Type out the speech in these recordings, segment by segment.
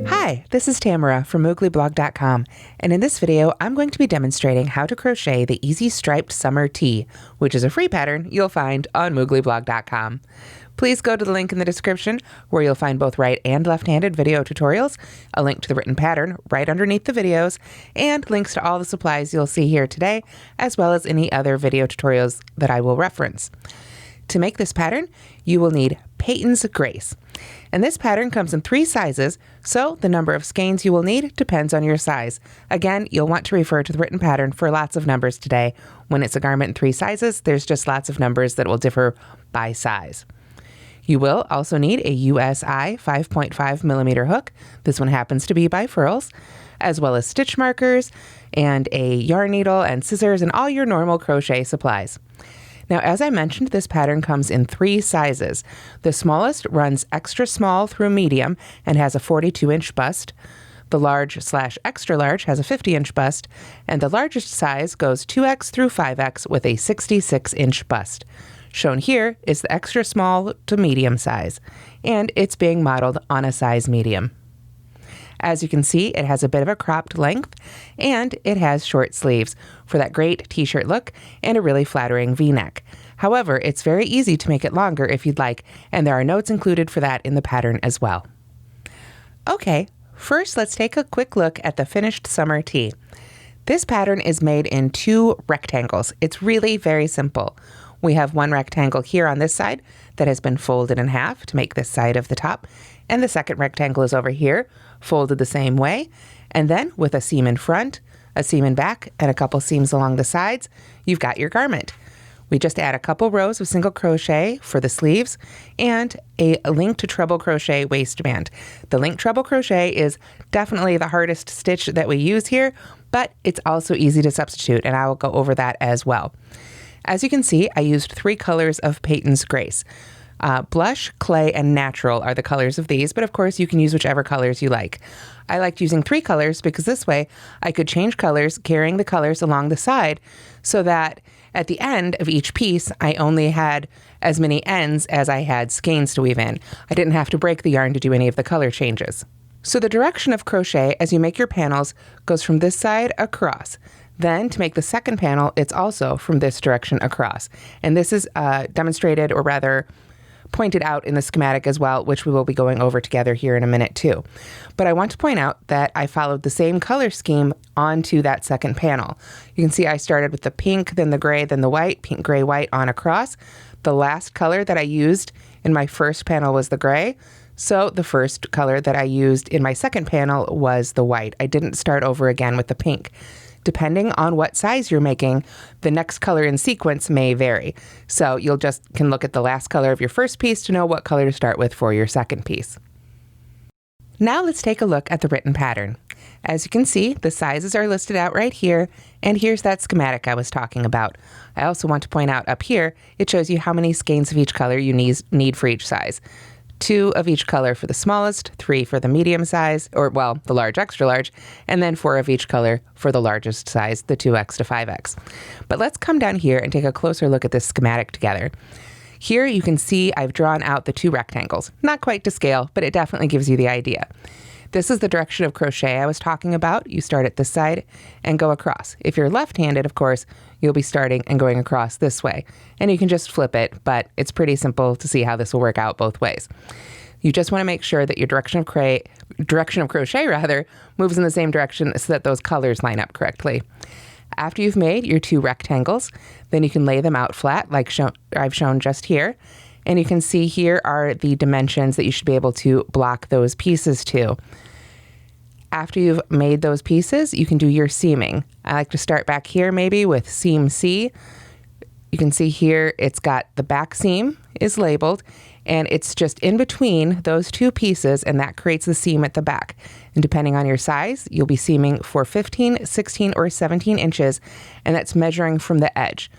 Hi, this is Tamara from mooglyblog.com, and in this video I'm going to be demonstrating how to crochet the Easy Striped Summer Tee, which is a free pattern you'll find on mooglyblog.com. Please go to the link in the description where you'll find both right and left-handed video tutorials, a link to the written pattern right underneath the videos, and links to all the supplies you'll see here today, as well as any other video tutorials that I will reference. To make this pattern, you will need Peyton's Grace. And this pattern comes in 3 sizes, so the number of skeins you will need depends on your size. Again, you'll want to refer to the written pattern for lots of numbers today. When it's a garment in 3 sizes, there's just lots of numbers that will differ by size. You will also need a USI 5.5 millimeter hook. This one happens to be by Furls, as well as stitch markers and a yarn needle and scissors and all your normal crochet supplies. Now, as I mentioned, this pattern comes in 3 sizes. The smallest runs extra small through medium and has a 42-inch bust. The large/extra large has a 50-inch bust, and the largest size goes 2X through 5X with a 66-inch bust. Shown here is the extra small to medium size, and it's being modeled on a size medium. As you can see, it has a bit of a cropped length, and it has short sleeves for that great t-shirt look and a really flattering V-neck. However, it's very easy to make it longer if you'd like, and there are notes included for that in the pattern as well. Okay, first let's take a quick look at the finished summer tee. This pattern is made in 2 rectangles. It's really very simple. We have one rectangle here on this side that has been folded in half to make this side of the top, and the second rectangle is over here, folded the same way, and then with a seam in front, a seam in back, and a couple seams along the sides, you've got your garment. We just add a couple rows of single crochet for the sleeves and a linked treble crochet waistband. The linked treble crochet is definitely the hardest stitch that we use here, but it's also easy to substitute, and I will go over that as well. As you can see, I used 3 colors of Peyton's Grace. Blush, clay, and natural are the colors of these, but of course you can use whichever colors you like. I liked using 3 colors because this way I could change colors, carrying the colors along the side, so that at the end of each piece I only had as many ends as I had skeins to weave in. I didn't have to break the yarn to do any of the color changes. So the direction of crochet as you make your panels goes from this side across. Then to make the second panel, it's also from this direction across. And this is demonstrated, or rather pointed out in the schematic as well, which we will be going over together here in a minute too. But I want to point out that I followed the same color scheme onto that second panel. You can see I started with the pink, then the gray, then the white, pink, gray, white on across. The last color that I used in my first panel was the gray. So the first color that I used in my second panel was the white. I didn't start over again with the pink. Depending on what size you're making, the next color in sequence may vary. So you'll just can look at the last color of your first piece to know what color to start with for your second piece. Now let's take a look at the written pattern. As you can see, the sizes are listed out right here, and here's that schematic I was talking about. I also want to point out up here, it shows you how many skeins of each color you need for each size. 2 of each color for the smallest, 3 for the medium size, or well, the large, extra large, and then 4 of each color for the largest size, the 2X to 5X. But let's come down here and take a closer look at this schematic together. Here you can see I've drawn out the 2 rectangles. Not quite to scale, but it definitely gives you the idea. This is the direction of crochet I was talking about. You start at this side and go across. If you're left-handed, of course, you'll be starting and going across this way. And you can just flip it, but it's pretty simple to see how this will work out both ways. You just want to make sure that your direction of crochet moves in the same direction so that those colors line up correctly. After you've made your 2 rectangles, then you can lay them out flat like I've shown just here. And you can see here are the dimensions that you should be able to block those pieces to. After you've made those pieces, you can do your seaming. I like to start back here maybe with seam C. You can see here it's got the back seam is labeled, and it's just in between those 2 pieces, and that creates the seam at the back. And depending on your size, you'll be seaming for 15, 16, or 17 inches, and that's measuring from the edge.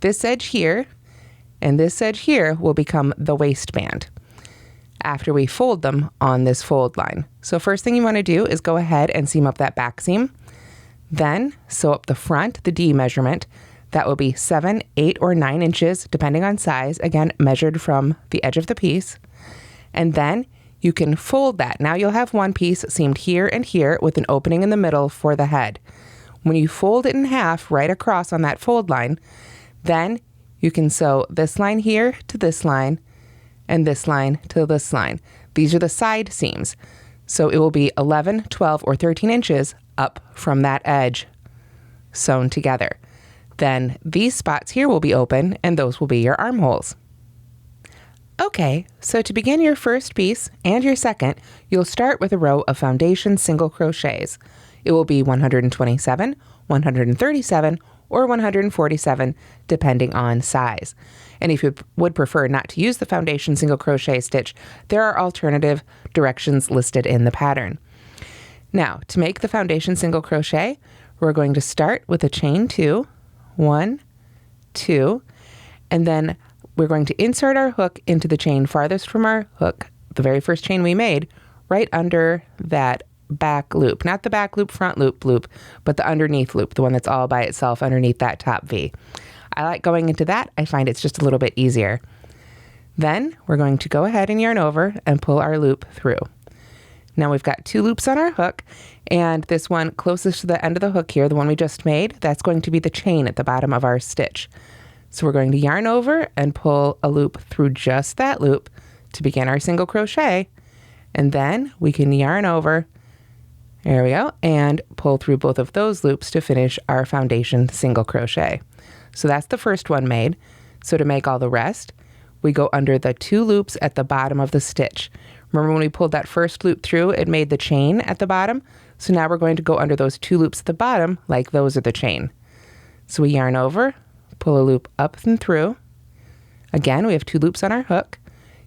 This edge here and this edge here will become the waistband after we fold them on this fold line. So first thing you want to do is go ahead and seam up that back seam, then sew up the front, the D measurement, That will be 7, 8, or 9 inches, depending on size, again, measured from the edge of the piece. And then you can fold that. Now you'll have one piece seamed here and here with an opening in the middle for the head. When you fold it in half right across on that fold line, then you can sew this line here to this line and this line to this line. These are the side seams. So it will be 11, 12, or 13 inches up from that edge sewn together. Then these spots here will be open and those will be your armholes. Okay, so to begin your first piece and your second, you'll start with a row of foundation single crochets. It will be 127, 137, or 147, depending on size. And if you would prefer not to use the foundation single crochet stitch, there are alternative directions listed in the pattern. Now, to make the foundation single crochet, we're going to start with a chain 2, 1, 2, and then we're going to insert our hook into the chain farthest from our hook, the very first chain we made, right under that back loop. Not the back loop, front loop, but the underneath loop, the one that's all by itself underneath that top V. I like going into that. I find it's just a little bit easier. Then we're going to go ahead and yarn over and pull our loop through. Now we've got 2 loops on our hook, and this one closest to the end of the hook here, the one we just made, that's going to be the chain at the bottom of our stitch. So we're going to yarn over and pull a loop through just that loop to begin our single crochet, and then we can yarn over, there we go, and pull through both of those loops to finish our foundation single crochet. So that's the first one made. So to make all the rest, we go under the 2 loops at the bottom of the stitch. Remember when we pulled that first loop through, it made the chain at the bottom? So now we're going to go under those 2 loops at the bottom like those are the chain. So we yarn over, pull a loop up and through. Again, we have 2 loops on our hook.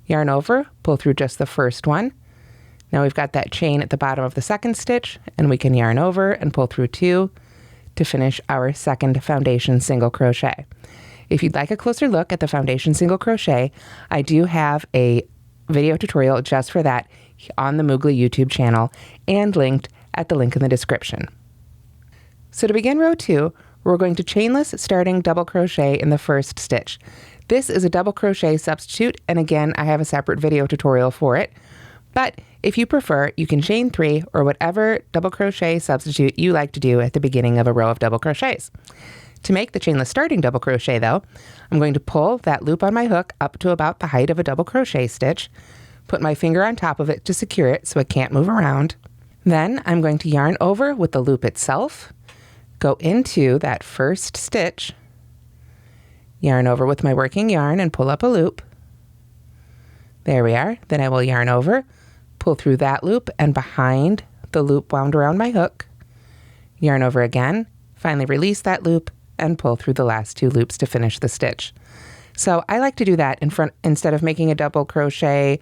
Yarn over, pull through just the first one. Now we've got that chain at the bottom of the second stitch, and we can yarn over and pull through 2 to finish our second foundation single crochet. If you'd like a closer look at the foundation single crochet, I do have a video tutorial just for that on the Moogly YouTube channel and linked at the link in the description. So to begin row 2, we're going to chainless starting double crochet in the first stitch. This is a double crochet substitute, and again, I have a separate video tutorial for it. But if you prefer, you can chain 3 or whatever double crochet substitute you like to do at the beginning of a row of double crochets. To make the chainless starting double crochet though, I'm going to pull that loop on my hook up to about the height of a double crochet stitch, put my finger on top of it to secure it so it can't move around. Then I'm going to yarn over with the loop itself, go into that first stitch, yarn over with my working yarn and pull up a loop. There we are. Then I will yarn over, pull through that loop and behind the loop wound around my hook, yarn over again, finally release that loop and pull through the last 2 loops to finish the stitch. So I like to do that in front instead of making a double crochet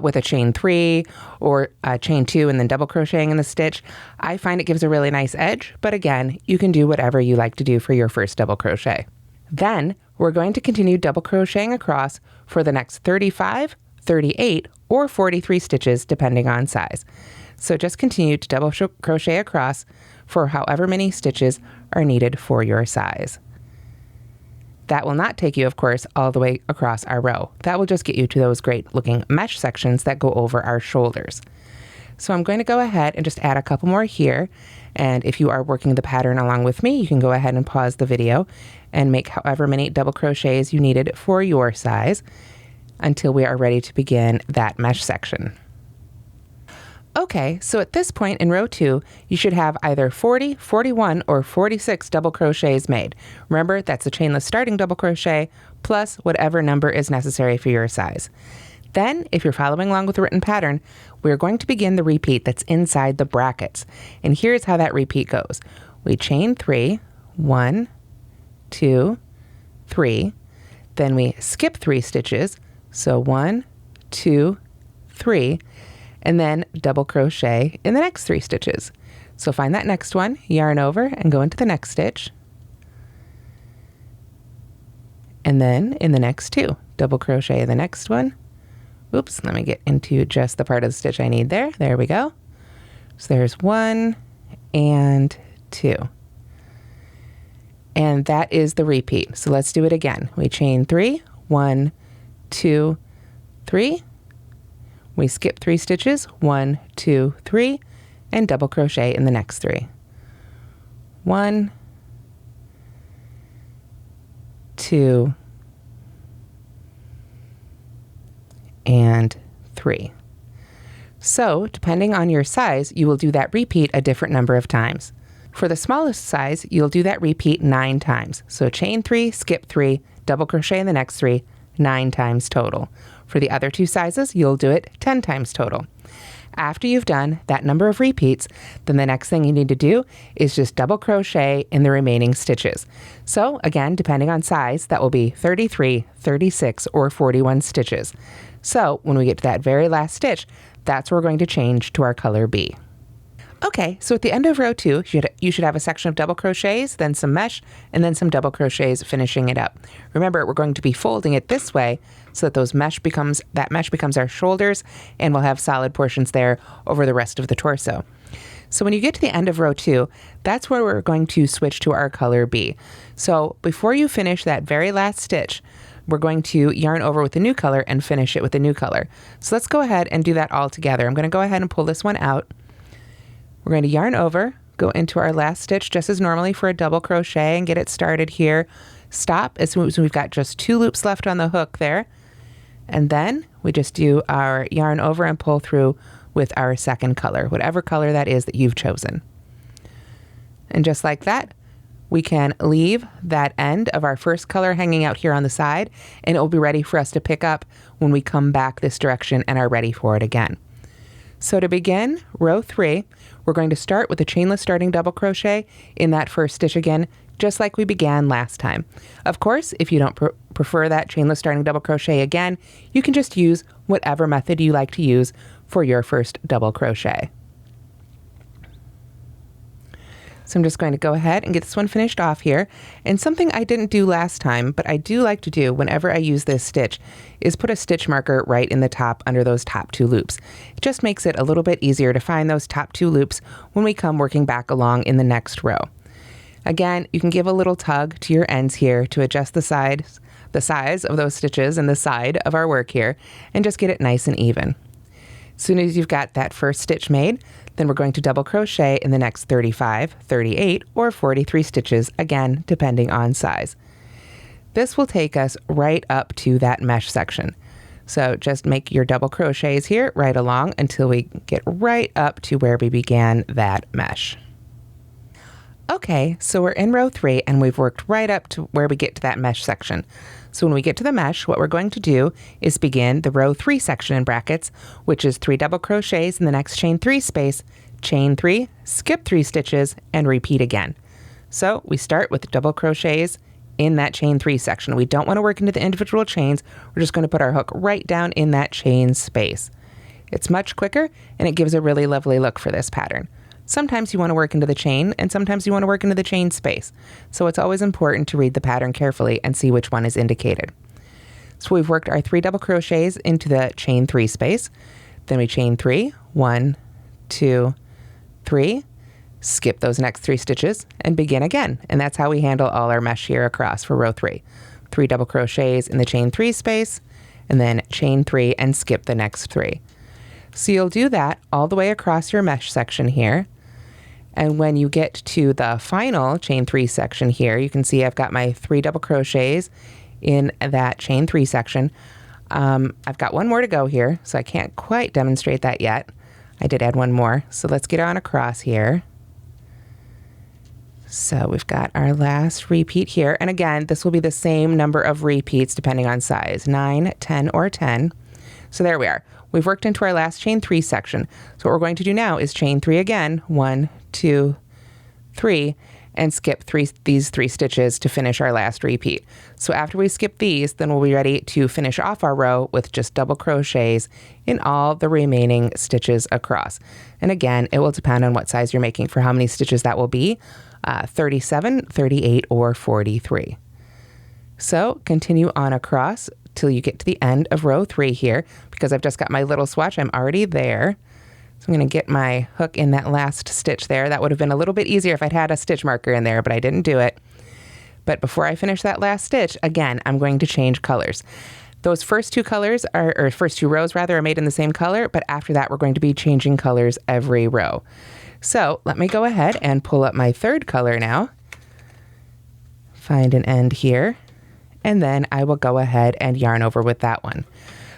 with a chain 3 or a chain 2 and then double crocheting in the stitch. I find it gives a really nice edge, but again, you can do whatever you like to do for your first double crochet. Then we're going to continue double crocheting across for the next 35, 38, or 43 stitches depending on size. So just continue to double crochet across for however many stitches are needed for your size. That will not take you, of course, all the way across our row. That will just get you to those great looking mesh sections that go over our shoulders. So I'm going to go ahead and just add a couple more here. And if you are working the pattern along with me, you can go ahead and pause the video and make however many double crochets you needed for your size until we are ready to begin that mesh section. Okay, so at this point in row 2, you should have either 40, 41, or 46 double crochets made. Remember, that's a chainless starting double crochet plus whatever number is necessary for your size. Then, if you're following along with the written pattern, we're going to begin the repeat that's inside the brackets. And here's how that repeat goes. We chain 3, 1, 2, 3, then we skip 3 stitches, so 1, 2, 3, and then double crochet in the next 3 stitches. So find that next one, yarn over and go into the next stitch. And then in the next 2, double crochet in the next one. Oops, let me get into just the part of the stitch I need there. There we go. So there's 1 and 2. And that is the repeat. So let's do it again. We chain 3, 1, 2, 3. We skip 3 stitches, 1, 2, 3, and double crochet in the next 3. 1, 2, and 3. So, depending on your size, you will do that repeat a different number of times. For the smallest size, you'll do that repeat 9 times. So chain 3, skip 3, double crochet in the next 3, 9 times total. For the other 2 sizes, you'll do it 10 times total. After you've done that number of repeats, then the next thing you need to do is just double crochet in the remaining stitches. So again, depending on size, that will be 33, 36, or 41 stitches. So when we get to that very last stitch, that's where we're going to change to our color B. Okay, so at the end of row 2, you should have a section of double crochets, then some mesh, and then some double crochets finishing it up. Remember, we're going to be folding it this way so that that mesh becomes our shoulders, and we'll have solid portions there over the rest of the torso. So when you get to the end of row 2, that's where we're going to switch to our color B. So before you finish that very last stitch, we're going to yarn over with the new color and finish it with the new color. So let's go ahead and do that all together. I'm going to go ahead and pull this one out. We're going to yarn over, go into our last stitch just as normally for a double crochet and get it started here. Stop as soon as we've got just 2 loops left on the hook there. And then we just do our yarn over and pull through with our second color, whatever color that is that you've chosen. And just like that, we can leave that end of our first color hanging out here on the side, and it will be ready for us to pick up when we come back this direction and are ready for it again. So to begin row 3, we're going to start with a chainless starting double crochet in that first stitch again, just like we began last time. Of course, if you don't prefer that chainless starting double crochet again, you can just use whatever method you like to use for your first double crochet. So I'm just going to go ahead and get this one finished off here. And something I didn't do last time, but I do like to do whenever I use this stitch, is put a stitch marker right in the top under those top 2 loops. It just makes it a little bit easier to find those top 2 loops when we come working back along in the next row. Again, you can give a little tug to your ends here to adjust the size of those stitches and the side of our work here, and just get it nice and even. As soon as you've got that first stitch made, then we're going to double crochet in the next 35, 38, or 43 stitches, again, depending on size. This will take us right up to that mesh section. So just make your double crochets here right along until we get right up to where we began that mesh. Okay, so we're in row 3 and we've worked right up to where we get to that mesh section. So when we get to the mesh, what we're going to do is begin the row 3 section in brackets, which is 3 double crochets in the next chain 3 space, chain 3, skip 3 stitches, and repeat again. So we start with double crochets in that chain 3 section. We don't want to work into the individual chains. We're just going to put our hook right down in that chain space. It's much quicker and it gives a really lovely look for this pattern. Sometimes you want to work into the chain, and sometimes you want to work into the chain space. So it's always important to read the pattern carefully and see which one is indicated. So we've worked our 3 double crochets into the chain 3 space. Then we chain 3, 1, 2, 3, skip those next 3 stitches, and begin again. And that's how we handle all our mesh here across for row 3. 3 double crochets in the chain 3 space, and then chain 3 and skip the next 3. So you'll do that all the way across your mesh section here. And when you get to the final chain 3 section here, you can see I've got my 3 double crochets in that chain 3 section. I've got one more to go here, so I can't quite demonstrate that yet. I did add one more, so let's get on across here. So we've got our last repeat here. And again, this will be the same number of repeats depending on size, 9, 10, or 10. So there we are. We've worked into our last chain 3 section. So what we're going to do now is chain 3 again, 1, 2, 3, and skip these 3 stitches to finish our last repeat. So after we skip these, then we'll be ready to finish off our row with just double crochets in all the remaining stitches across. And again, it will depend on what size you're making for how many stitches that will be, 37, 38, or 43. So continue on across till you get to the end of row 3 here. Because I've just got my little swatch, I'm already there. So I'm going to get my hook in that last stitch there. That would have been a little bit easier if I'd had a stitch marker in there, but I didn't do it. But before I finish that last stitch, again, I'm going to change colors. Those first two colors or first two rows rather, are made in the same color, but after that, we're going to be changing colors every row. So let me go ahead and pull up my third color now. Find an end here, and then I will go ahead and yarn over with that one.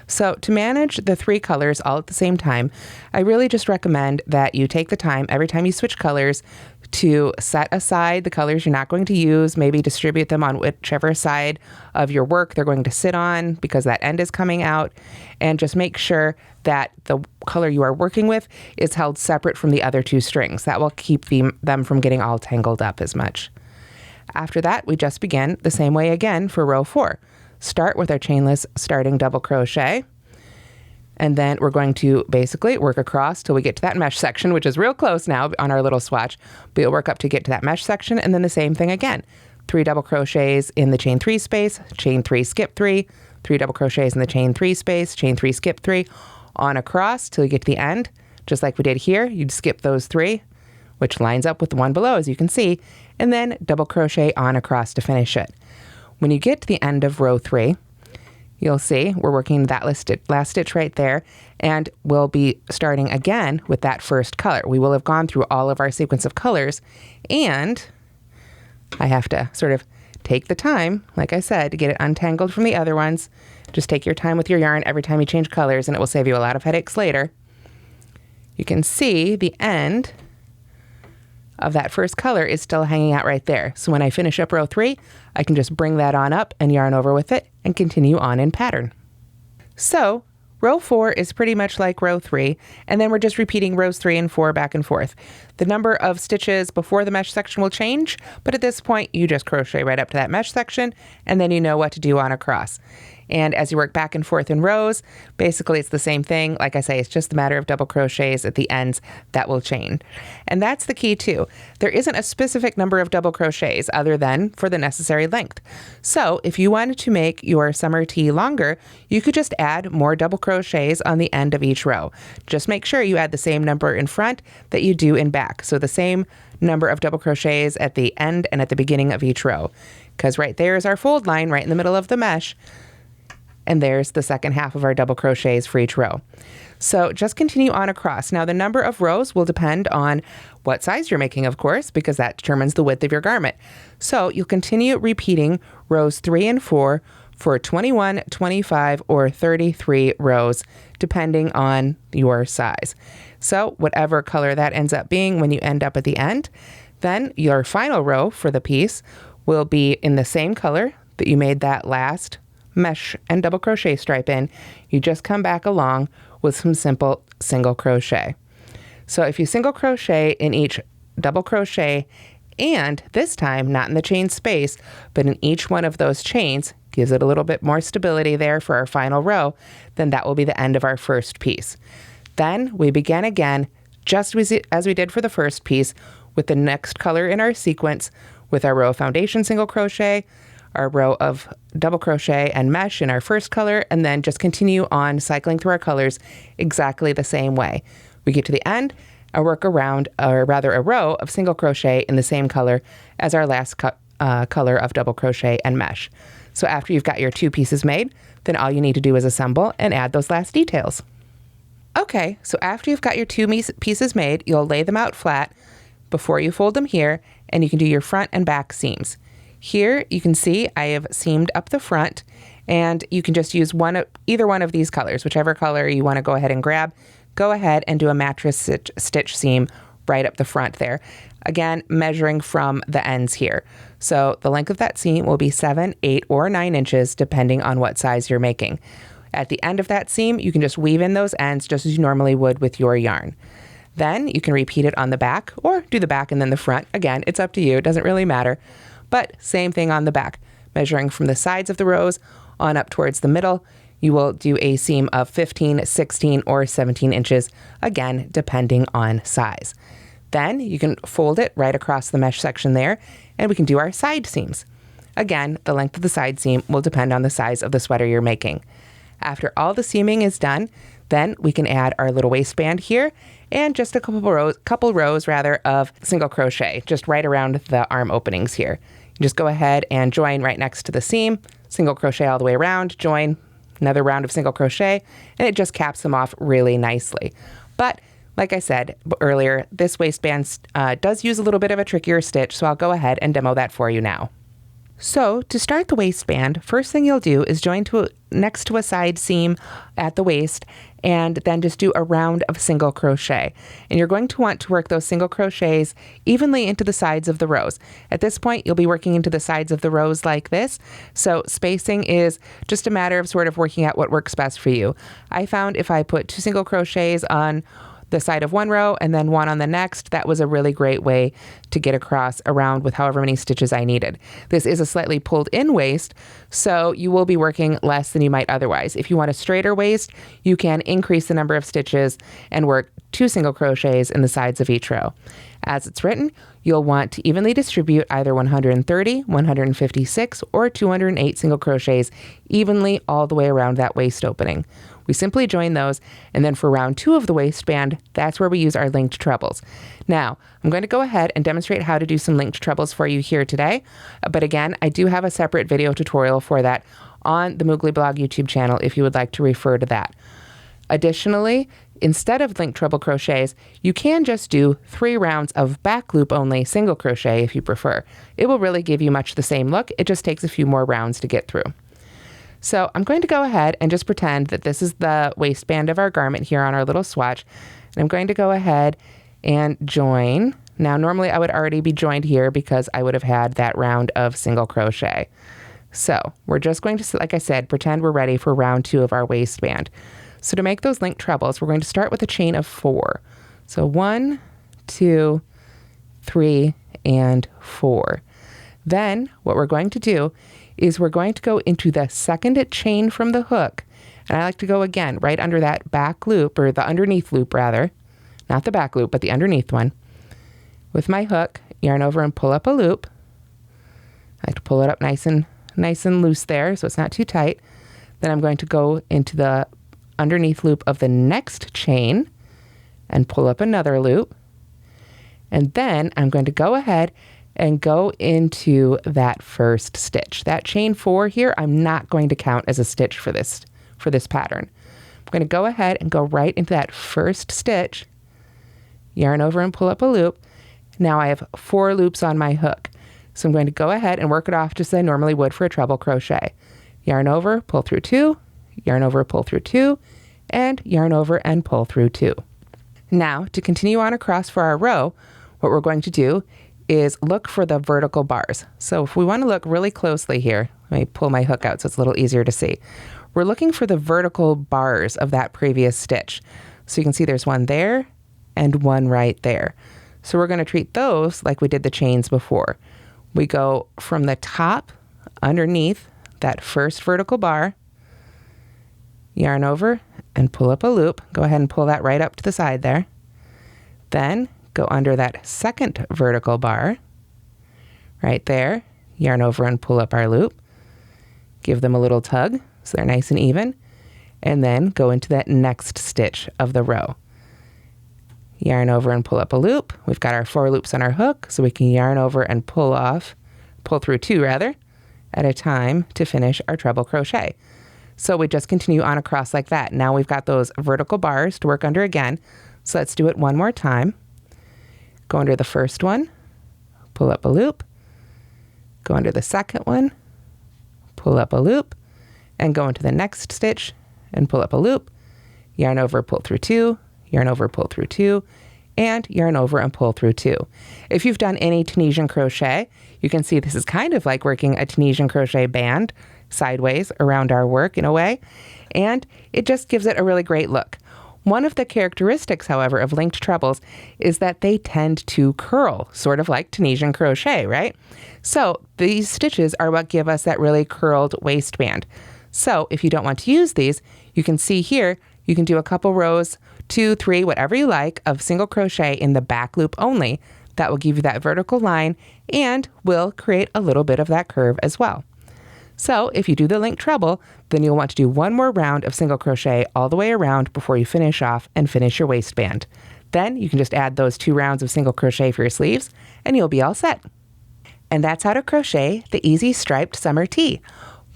So to manage the three colors all at the same time, I really just recommend that you take the time every time you switch colors to set aside the colors you're not going to use, maybe distribute them on whichever side of your work they're going to sit on because that end is coming out, and just make sure that the color you are working with is held separate from the other two strings. That will keep them from getting all tangled up as much. After that, we just begin the same way again for row 4. Start with our chainless starting double crochet, and then we're going to basically work across till we get to that mesh section, which is real close now on our little swatch, but you'll work up to get to that mesh section, and then the same thing again. 3 double crochets in the chain 3 space, chain 3, skip 3, 3 double crochets in the chain 3 space, chain 3, skip 3, on across till you get to the end. Just like we did here, you'd skip those 3, which lines up with the one below, as you can see, and then double crochet on across to finish it. When you get to the end of row 3, you'll see we're working that last stitch right there, and we'll be starting again with that first color. We will have gone through all of our sequence of colors, and I have to sort of take the time, like I said, to get it untangled from the other ones. Just take your time with your yarn every time you change colors, and it will save you a lot of headaches later. You can see the end of that first color is still hanging out right there. So when I finish up row 3, I can just bring that on up and yarn over with it and continue on in pattern. So row 4 is pretty much like row 3, and then we're just repeating rows 3 and 4 back and forth. The number of stitches before the mesh section will change, but at this point you just crochet right up to that mesh section, and then you know what to do on across. And as you work back and forth in rows, basically it's the same thing. Like I say, it's just a matter of double crochets at the ends that will change. And that's the key too. There isn't a specific number of double crochets other than for the necessary length. So if you wanted to make your summer tee longer, you could just add more double crochets on the end of each row. Just make sure you add the same number in front that you do in back. So the same number of double crochets at the end and at the beginning of each row. Because right there is our fold line right in the middle of the mesh. And there's the second half of our double crochets for each row. So just continue on across. Now the number of rows will depend on what size you're making, of course, because that determines the width of your garment. So you'll continue repeating rows 3 and 4 for 21, 25, or 33 rows, depending on your size. So whatever color that ends up being when you end up at the end, then your final row for the piece will be in the same color that you made that last mesh and double crochet stripe in. You just come back along with some simple single crochet. So if you single crochet in each double crochet, and this time not in the chain space, but in each one of those chains, gives it a little bit more stability there for our final row, then that will be the end of our first piece. Then we begin again, just as we did for the first piece, with the next color in our sequence, with our row of foundation single crochet, our row of double crochet and mesh in our first color, and then just continue on cycling through our colors exactly the same way. We get to the end, I work around, or rather a row of single crochet in the same color as our last color of double crochet and mesh. So after you've got your 2 pieces made, then all you need to do is assemble and add those last details. Okay, so after you've got your 2 pieces made, you'll lay them out flat before you fold them here, and you can do your front and back seams. Here you can see I have seamed up the front, and you can just use either one of these colors, whichever color you want to go ahead and grab. Go ahead and do a mattress stitch seam right up the front there. Again, measuring from the ends here. So the length of that seam will be 7, 8, or 9 inches, depending on what size you're making. At the end of that seam, you can just weave in those ends just as you normally would with your yarn. Then you can repeat it on the back, or do the back and then the front. Again, it's up to you. It doesn't really matter. But same thing on the back, measuring from the sides of the rows on up towards the middle. You will do a seam of 15, 16, or 17 inches, again, depending on size. Then you can fold it right across the mesh section there, and we can do our side seams. Again, the length of the side seam will depend on the size of the sweater you're making. After all the seaming is done, then we can add our little waistband here and just a couple rows of single crochet just right around the arm openings here. Just go ahead and join right next to the seam, single crochet all the way around, join, another round of single crochet, and it just caps them off really nicely. But like I said earlier, this waistband does use a little bit of a trickier stitch, so I'll go ahead and demo that for you now. So to start the waistband, first thing you'll do is join next to a side seam at the waist, and then just do a round of single crochet. And you're going to want to work those single crochets evenly into the sides of the rows. At this point, you'll be working into the sides of the rows like this. So spacing is just a matter of sort of working out what works best for you. I found if I put 2 single crochets on the side of one row and then 1 on the next, that was a really great way to get across around with however many stitches I needed. This is a slightly pulled in waist, so you will be working less than you might otherwise. If you want a straighter waist, you can increase the number of stitches and work 2 single crochets in the sides of each row. As it's written, you'll want to evenly distribute either 130, 156, or 208 single crochets evenly all the way around that waist opening. We simply join those, and then for round 2 of the waistband, that's where we use our linked trebles. Now, I'm going to go ahead and demonstrate how to do some linked trebles for you here today, but again, I do have a separate video tutorial for that on the Moogly Blog YouTube channel if you would like to refer to that. Additionally, instead of linked treble crochets, you can just do 3 rounds of back loop only single crochet if you prefer. It will really give you much the same look, it just takes a few more rounds to get through. So I'm going to go ahead and just pretend that this is the waistband of our garment here on our little swatch. And I'm going to go ahead and join. Now, normally I would already be joined here because I would have had that round of single crochet. So we're just going to, like I said, pretend we're ready for round 2 of our waistband. So to make those linked trebles, we're going to start with a chain of 4. So 1, 2, 3, and 4. Then what we're going to do is we're going to go into the second chain from the hook. And I like to go again right under that back loop, or the underneath loop rather, not the back loop, but the underneath one. With my hook, yarn over and pull up a loop. I like to pull it up nice and loose there so it's not too tight. Then I'm going to go into the underneath loop of the next chain and pull up another loop. And then I'm going to go ahead and go into that first stitch. That chain 4 here, I'm not going to count as a stitch for this pattern. I'm going to go ahead and go right into that first stitch, yarn over and pull up a loop. Now I have 4 loops on my hook. So I'm going to go ahead and work it off just as I normally would for a treble crochet. Yarn over, pull through 2, yarn over, pull through 2, and yarn over and pull through 2. Now, to continue on across for our row, what we're going to do is look for the vertical bars. So if we want to look really closely here, let me pull my hook out so it's a little easier to see. We're looking for the vertical bars of that previous stitch. So you can see there's one there and one right there. So we're going to treat those like we did the chains before. We go from the top underneath that first vertical bar, yarn over and pull up a loop. Go ahead and pull that right up to the side there. Then go under that second vertical bar, right there, yarn over and pull up our loop. Give them a little tug so they're nice and even, and then go into that next stitch of the row. Yarn over and pull up a loop. We've got our 4 loops on our hook, so we can yarn over and pull through 2 rather, at a time to finish our treble crochet. So we just continue on across like that. Now we've got those vertical bars to work under again. So let's do it one more time. Go under the first one, pull up a loop, go under the second one, pull up a loop, and go into the next stitch and pull up a loop, yarn over, pull through 2, yarn over, pull through 2, and yarn over and pull through 2. If you've done any Tunisian crochet, you can see this is kind of like working a Tunisian crochet band sideways around our work in a way, and it just gives it a really great look. One of the characteristics, however, of linked trebles is that they tend to curl, sort of like Tunisian crochet, right? So these stitches are what give us that really curled waistband. So if you don't want to use these, you can see here, you can do a couple rows, 2, 3, whatever you like, of single crochet in the back loop only. That will give you that vertical line and will create a little bit of that curve as well. So if you do the linked treble, then you'll want to do one more round of single crochet all the way around before you finish off and finish your waistband. Then you can just add those 2 rounds of single crochet for your sleeves and you'll be all set. And that's how to crochet the easy striped summer tee.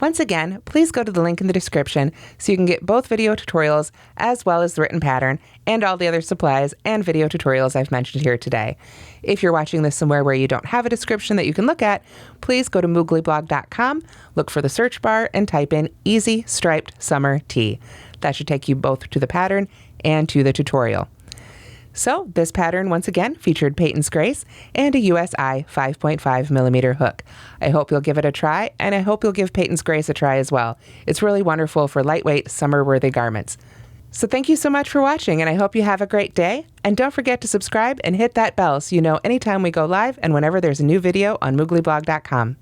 Once again, please go to the link in the description so you can get both video tutorials as well as the written pattern and all the other supplies and video tutorials I've mentioned here today. If you're watching this somewhere where you don't have a description that you can look at, please go to mooglyblog.com, look for the search bar, and type in Easy Striped Summer Tee. That should take you both to the pattern and to the tutorial. So this pattern, once again, featured Peyton's Grace and a USI 5.5mm hook. I hope you'll give it a try, and I hope you'll give Peyton's Grace a try as well. It's really wonderful for lightweight, summer-worthy garments. So thank you so much for watching, and I hope you have a great day. And don't forget to subscribe and hit that bell so you know anytime we go live and whenever there's a new video on mooglyblog.com.